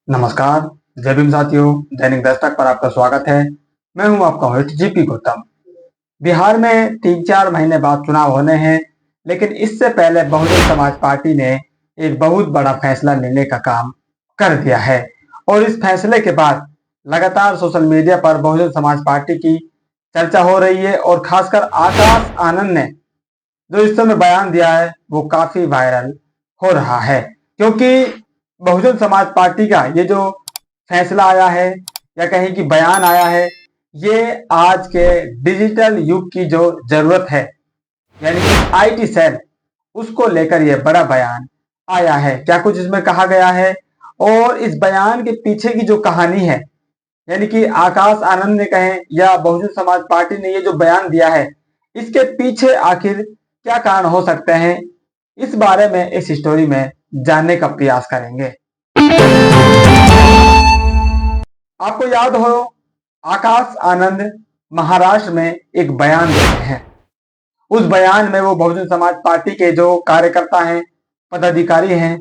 नमस्कार। जय भीम साथियों, दैनिक दस्तक पर आपका स्वागत है। मैं हूं आपका होस्ट जीपी गौतम। बिहार में 3-4 महीने बाद चुनाव होने हैं, लेकिन इससे पहले बहुजन समाज पार्टी ने एक बहुत बड़ा फैसला लेने का काम कर दिया है। और इस फैसले के बाद लगातार सोशल मीडिया पर बहुजन समाज पार्टी की चर्चा हो रही है और खासकर आकाश आनंद ने जो इस समय बयान दिया है वो काफी वायरल हो रहा है, क्योंकि बहुजन समाज पार्टी का ये जो फैसला आया है या कहीं कि बयान आया है, ये आज के डिजिटल युग की जो जरूरत है, यानी कि आईटी सेल, उसको लेकर यह बड़ा बयान आया है। क्या कुछ इसमें कहा गया है और इस बयान के पीछे की जो कहानी है, यानी कि आकाश आनंद ने कहे या बहुजन समाज पार्टी ने ये जो बयान दिया है, इसके पीछे आखिर क्या कारण हो सकते हैं, इस बारे में इस स्टोरी में जानने का प्रयास करेंगे। आपको याद हो, आकाश आनंद महाराष्ट्र में एक बयान देते हैं। उस बयान में वो बहुजन समाज पार्टी के जो कार्यकर्ता हैं, पदाधिकारी हैं,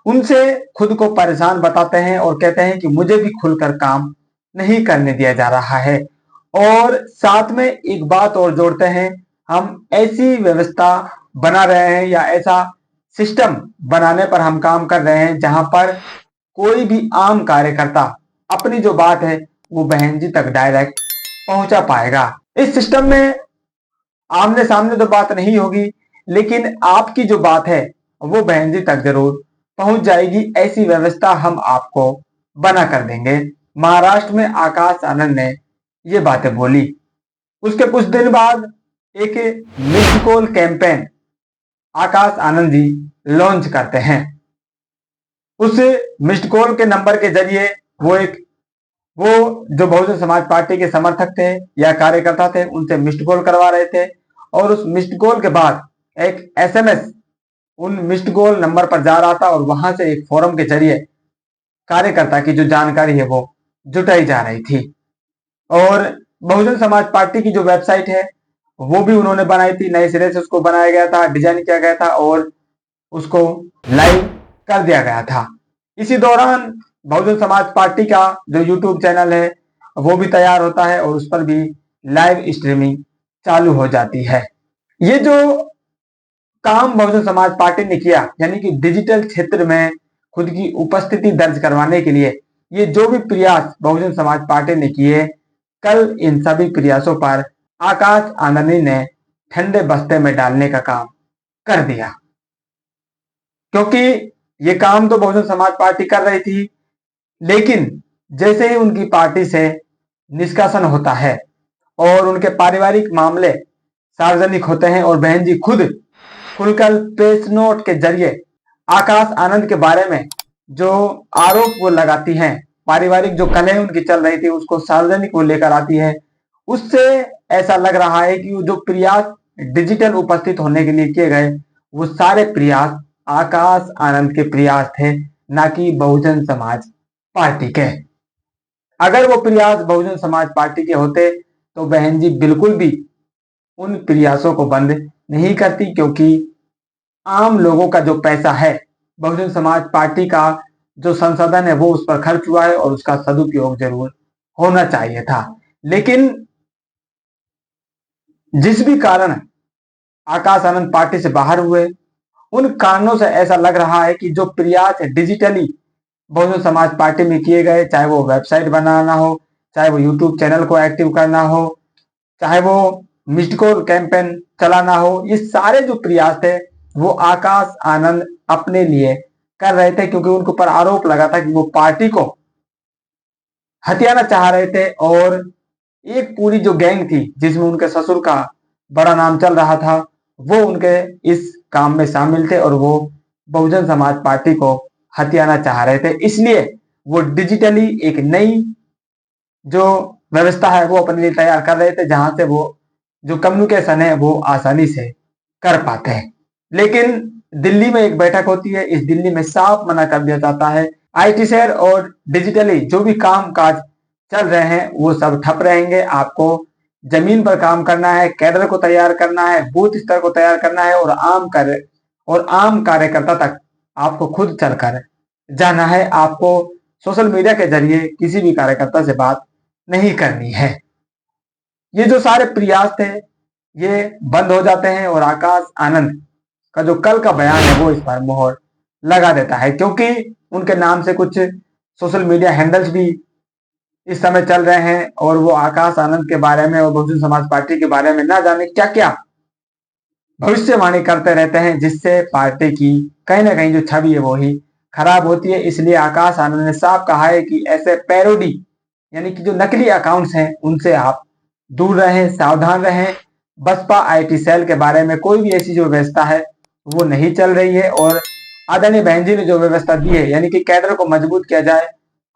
उनसे खुद को परेशान बताते हैं और कहते हैं कि मुझे भी खुलकर काम नहीं करने दिया जा रहा है। और साथ में एक बात और जोड़ते हैं, हम ऐसी व्यवस्था बना रहे हैं या ऐसा सिस्टम बनाने पर हम काम कर रहे हैं जहां पर कोई भी आम कार्यकर्ता अपनी जो बात है वो बहन जी तक डायरेक्ट पहुंचा पाएगा। इस सिस्टम में आमने सामने तो बात नहीं होगी, लेकिन आपकी जो बात है वो बहन जी तक जरूर पहुंच जाएगी। ऐसी व्यवस्था हम आपको बना कर देंगे। महाराष्ट्र में आकाश आनंद ने ये बातें बोली। उसके कुछ दिन बाद एक missed call campaign Akash Anand ji launch करते हैं। उस मिस्ड कॉल के नंबर के जरिए वो जो बहुजन समाज पार्टी के समर्थक थे या कार्यकर्ता थे, उनसे मिस्ड कॉल करवा रहे थे। और उस मिस्ड कॉल के बाद एक एसएमएस उन मिस्ड कॉल नंबर पर जा रहा था और वहां से एक फोरम के जरिए कार्यकर्ता की जो जानकारी है वो जुटाई जा रही थी। और बहुजन समाज पार्टी की जो वेबसाइट है वो भी उन्होंने बनाई थी, नए सिरे से उसको बनाया गया था, डिजाइन किया गया था और उसको लाइव कर दिया गया था। इसी दौरान बहुजन समाज पार्टी का जो यूट्यूब चैनल है वो भी तैयार होता है और उस पर भी लाइव स्ट्रीमिंग चालू हो जाती है। ये जो काम बहुजन समाज पार्टी ने किया, यानी कि डिजिटल क्षेत्र में खुद की उपस्थिति दर्ज करवाने के लिए ये जो भी प्रयास बहुजन समाज पार्टी ने किए, कल इन सभी प्रयासों पर आकाश आनंदी ने ठंडे बस्ते में डालने का काम कर दिया। क्योंकि ये काम तो बहुजन समाज पार्टी कर रही थी, लेकिन जैसे ही उनकी पार्टी से निष्कासन होता है और उनके पारिवारिक मामले सार्वजनिक होते हैं और बहन जी खुद खुलकर प्रेस नोट के जरिए आकाश आनंद के बारे में जो आरोप वो लगाती हैं, पारिवारिक जो कलह उनकी चल रही थी उसको सार्वजनिक वो लेकर आती है, उससे ऐसा लग रहा है कि वो जो प्रयास डिजिटल उपस्थित होने के लिए किए गए, वो सारे प्रयास आकाश आनंद के प्रयास थे, ना कि बहुजन समाज पार्टी के। अगर वो प्रयास बहुजन समाज पार्टी के होते तो बहन जी बिल्कुल भी उन प्रयासों को बंद नहीं करती, क्योंकि आम लोगों का जो पैसा है, बहुजन समाज पार्टी का जो संसाधन है वो उस पर खर्च हुआ है और उसका सदुपयोग जरूर होना चाहिए था। लेकिन जिस भी कारण आकाश आनंद पार्टी से बाहर हुए, उन कारणों से ऐसा लग रहा है कि जो प्रयास डिजिटली बहुजन समाज पार्टी में किए गए, चाहे वो वेबसाइट बनाना हो, चाहे वो यूट्यूब चैनल को एक्टिव करना हो, चाहे वो मिस्ड कॉल कैंपेन चलाना हो, ये सारे जो प्रयास थे वो आकाश आनंद अपने लिए कर रहे थे, क्योंकि उनके ऊपर आरोप लगा था कि वो पार्टी को हथियाना चाह रहे थे। और एक पूरी जो गैंग थी जिसमें उनके ससुर का बड़ा नाम चल रहा था, वो उनके इस काम में शामिल थे और वो बहुजन समाज पार्टी को हथियाना चाह रहे थे। इसलिए वो डिजिटली एक नई जो व्यवस्था है वो अपने लिए तैयार कर रहे थे, जहां से वो जो कम्युनिकेशन है वो आसानी से कर पाते हैं। लेकिन दिल्ली में एक बैठक होती है, इस दिल्ली में साफ मना कर दिया जाता है, आईटी शेयर और डिजिटली जो भी काम काज चल रहे हैं वो सब ठप रहेंगे। आपको जमीन पर काम करना है, कैडर को तैयार करना है, बूथ स्तर को तैयार करना है और आम कार्यकर्ता तक आपको खुद चलकर जाना है। आपको सोशल मीडिया के जरिए किसी भी कार्यकर्ता से बात नहीं करनी है। ये जो सारे प्रयास थे ये बंद हो जाते हैं और आकाश आनंद का जो कल का बयान है वो इस पर मोहर लगा देता है, क्योंकि उनके नाम से कुछ सोशल मीडिया हैंडल्स भी इस समय चल रहे हैं और वो आकाश आनंद के बारे में और बहुजन समाज पार्टी के बारे में ना जाने क्या क्या भविष्यवाणी करते रहते हैं, जिससे पार्टी की कहीं ना कहीं जो छवि है वो ही खराब होती है। इसलिए आकाश आनंद ने साफ कहा है कि ऐसे पैरोडी यानी कि जो नकली अकाउंट्स हैं उनसे आप दूर रहें, सावधान रहें। बसपा आईटी सेल के बारे में कोई भी ऐसी जो व्यवस्था है वो नहीं चल रही है और आदरणीय बहन जी ने जो व्यवस्था दी है यानी कि कैडर को मजबूत किया जाए,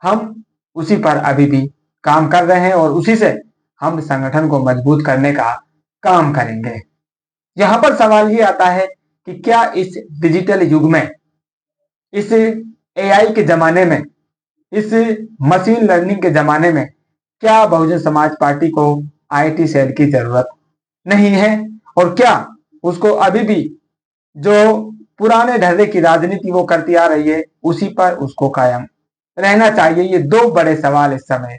हम उसी पर अभी भी काम कर रहे हैं और उसी से हम संगठन को मजबूत करने का काम करेंगे। यहां पर सवाल ये आता है कि क्या इस डिजिटल युग में, इस एआई के जमाने में, इस मशीन लर्निंग के जमाने में क्या बहुजन समाज पार्टी को आईटी सेल की जरूरत नहीं है और क्या उसको अभी भी जो पुराने ढर्रे की राजनीति वो करती आ रही है उसी पर उसको कायम रहना चाहिए। ये दो बड़े सवाल इस समय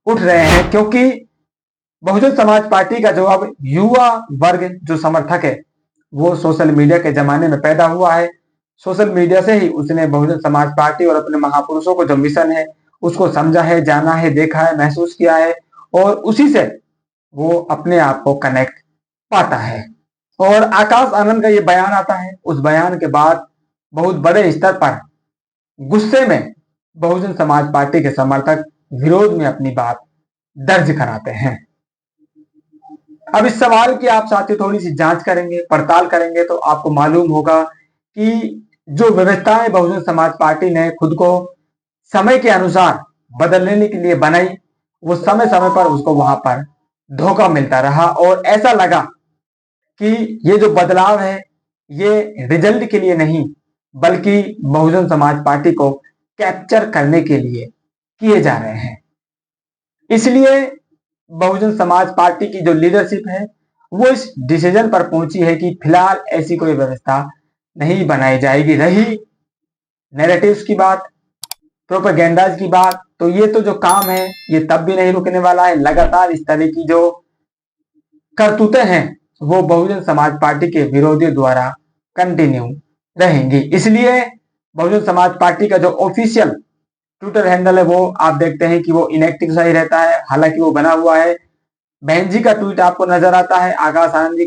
उठ रहे हैं, क्योंकि बहुजन समाज पार्टी का जो अब युवा वर्ग जो समर्थक है वो सोशल मीडिया के जमाने में पैदा हुआ है। सोशल मीडिया से ही उसने बहुजन समाज पार्टी और अपने महापुरुषों को जो मिशन है उसको समझा है, जाना है, देखा है, महसूस किया है और उसी से वो अपने आप को कनेक्ट पाता है। और आकाश आनंद का ये बयान आता है, उस बयान के बाद बहुत बड़े स्तर पर गुस्से में बहुजन समाज पार्टी के समर्थक विरोध में अपनी बात दर्ज कराते हैं। अब इस सवाल की आप साथी थोड़ी सी जांच करेंगे, पड़ताल करेंगे तो आपको मालूम होगा कि जो व्यवस्थाएं बहुजन समाज पार्टी ने खुद को समय के अनुसार बदलने के लिए बनाई वो समय समय पर उसको वहां पर धोखा मिलता रहा और ऐसा लगा कि ये जो बदलाव है ये रिजल्ट के लिए नहीं बल्कि बहुजन समाज पार्टी को कैप्चर करने के लिए किए जा रहे हैं। इसलिए बहुजन समाज पार्टी की जो लीडरशिप है वो इस डिसीजन पर पहुंची है कि फिलहाल ऐसी कोई व्यवस्था नहीं बनाई जाएगी। रही नैरेटिव्स की बात, प्रोपेगेंडाज की बात, तो ये तो जो काम है ये तब भी नहीं रुकने वाला है। लगातार इस तरह की जो करतूतें हैं वो बहुजन समाज पार्टी के विरोधियों द्वारा कंटिन्यू रहेंगी। इसलिए बहुजन समाज पार्टी का जो ऑफिशियल ट्विटर हैंडल है वो आप देखते हैं कि वो इनएक्टिव सा ही रहता है, हालांकि वो बना हुआ है। बहन जी का ट्वीट आपको नजर आता है, आकाश आनंद जी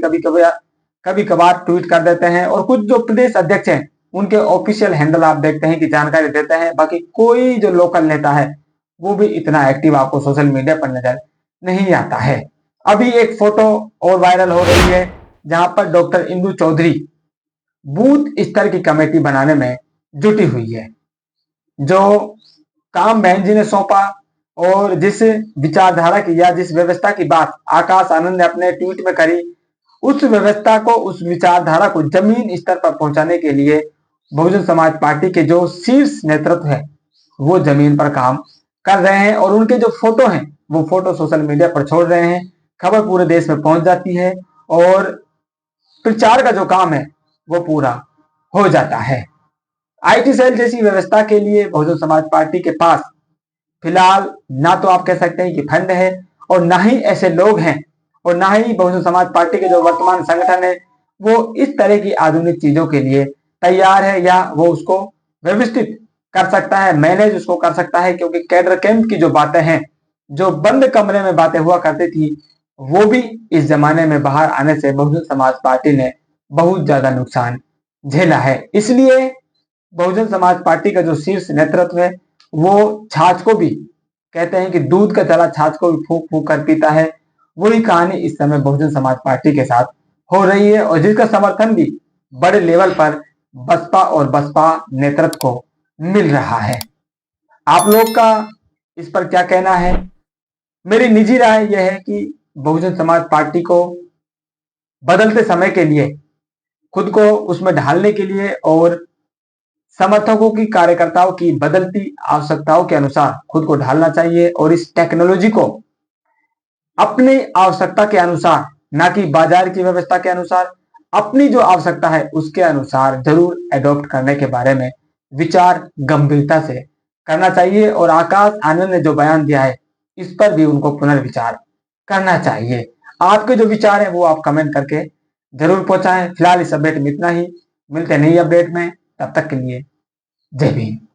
कभी कभार ट्वीट कर देते हैं और कुछ जो प्रदेश अध्यक्ष हैं उनके ऑफिशियल हैंडल आप देखते हैं कि जानकारी देते हैं। बाकी कोई जो लोकल नेता है वो भी इतना एक्टिव आपको सोशल मीडिया पर नजर नहीं आता है। अभी एक फोटो और वायरल हो रही है जहां पर डॉक्टर इंदु चौधरी बूथ स्तर की कमेटी बनाने में जुटी हुई है। जो काम बहन जी ने सौंपा और जिस विचारधारा की या जिस व्यवस्था की बात आकाश आनंद ने अपने ट्वीट में करी, उस व्यवस्था को, उस विचारधारा को जमीन स्तर पर पहुंचाने के लिए बहुजन समाज पार्टी के जो शीर्ष नेतृत्व है वो जमीन पर काम कर रहे हैं और उनके जो फोटो हैं वो फोटो सोशल मीडिया पर छोड़ रहे हैं। खबर पूरे देश में पहुंच जाती है और प्रचार का जो काम है वो पूरा हो जाता है। आईटी सेल जैसी व्यवस्था के लिए बहुजन समाज पार्टी के पास फिलहाल ना तो आप कह सकते हैं कि फंड है और ना ही ऐसे लोग हैं और ना ही बहुजन समाज पार्टी के जो वर्तमान संगठन है वो इस तरह की आधुनिक चीजों के लिए तैयार है या वो उसको व्यवस्थित कर सकता है, मैनेज उसको कर सकता है। क्योंकि कैडर कैंप की जो बातें हैं, जो बंद कमरे में बातें हुआ करती थी, वो भी इस जमाने में बाहर आने से बहुजन समाज पार्टी ने बहुत ज्यादा नुकसान झेला है। इसलिए बहुजन समाज पार्टी का जो शीर्ष नेतृत्व है वो छाछ को भी, कहते हैं कि दूध का जला छाछ को भी फूक फूक कर पीता है, वही कहानी इस समय बहुजन समाज पार्टी के साथ हो रही है और जिसका समर्थन भी बड़े लेवल पर बसपा और बसपा नेतृत्व को मिल रहा है। आप लोग का इस पर क्या कहना है? मेरी निजी राय यह है कि बहुजन समाज पार्टी को बदलते समय के लिए खुद को उसमें ढालने के लिए और समर्थकों की, कार्यकर्ताओं की बदलती आवश्यकताओं के अनुसार खुद को ढालना चाहिए और इस टेक्नोलॉजी को अपनी आवश्यकता के अनुसार, ना कि बाजार की व्यवस्था के अनुसार, अपनी जो आवश्यकता है उसके अनुसार जरूर एडॉप्ट करने के बारे में विचार गंभीरता से करना चाहिए और आकाश आनंद ने जो बयान दिया है इस पर भी उनको पुनर्विचार करना चाहिए। आपके जो विचार हैं वो आप कमेंट करके जरूर पहुंचाएं। फिलहाल इस अपडेट में इतना ही, मिलते हैं नई अपडेट में, तब तक के लिए जय भीम।